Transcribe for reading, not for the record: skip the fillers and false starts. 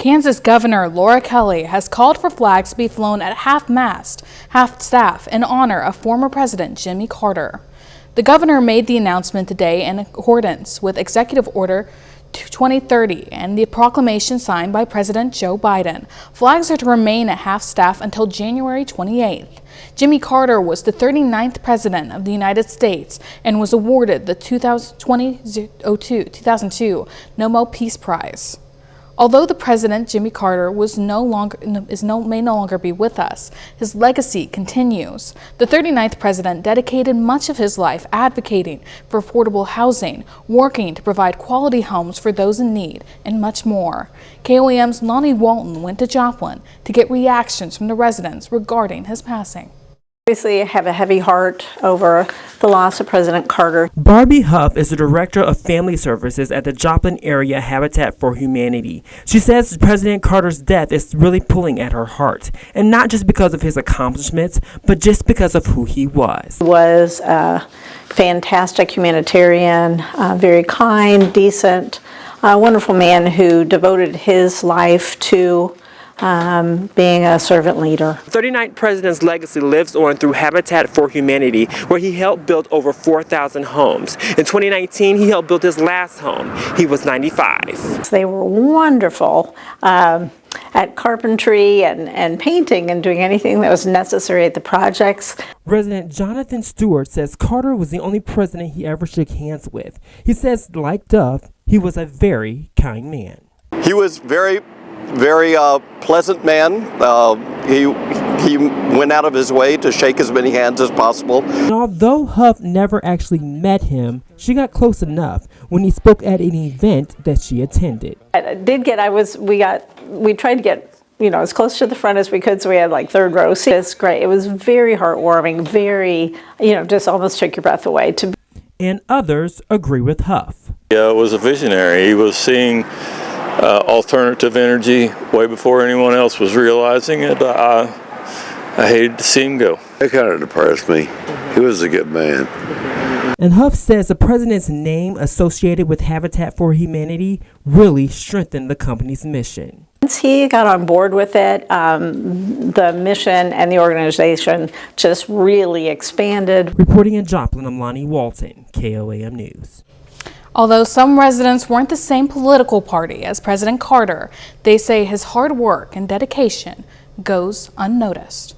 Kansas Governor Laura Kelly has called for flags to be flown at half-mast, half-staff in honor of former President Jimmy Carter. The governor made the announcement today in accordance with Executive Order 2030 and the proclamation signed by President Joe Biden. Flags are to remain at half-staff until January 28th. Jimmy Carter was the 39th President of the United States and was awarded the 2002 Nobel Peace Prize. Although the President, Jimmy Carter, may no longer be with us, his legacy continues. The 39th President dedicated much of his life advocating for affordable housing, working to provide quality homes for those in need, and much more. KOAM's Lonnie Walton went to Joplin to get reactions from the residents regarding his passing. Obviously, I have a heavy heart over the loss of President Carter. Barbie Huff is the Director of Family Services at the Joplin Area Habitat for Humanity. She says President Carter's death is really pulling at her heart, and not just because of his accomplishments, but just because of who he was. He was a fantastic humanitarian, very kind, decent, wonderful man who devoted his life to being a servant leader. The 39th President's legacy lives on through Habitat for Humanity, where he helped build over 4,000 homes. In 2019, he helped build his last home. He was 95. They were wonderful at carpentry and painting and doing anything that was necessary at the projects. Resident Jonathan Stewart says Carter was the only president he ever shook hands with. He says, like Duff, he was a very kind man. He was very pleasant man. He went out of his way to shake as many hands as possible. And although Huff never actually met him, she got close enough when he spoke at an event that she attended. We tried to get as close to the front as we could, so we had like third row seats. It's great. It was very heartwarming, very, just almost took your breath away. And others agree with Huff. Yeah, it was a visionary. He was seeing alternative energy way before anyone else was realizing it. I hated to see him go. It kind of depressed me. He was a good man. And Huff says the president's name associated with Habitat for Humanity really strengthened the company's mission. Once he got on board with it, the mission and the organization just really expanded. Reporting in Joplin, I'm Lonnie Walton, KOAM News. Although some residents weren't the same political party as President Carter, they say his hard work and dedication goes unnoticed.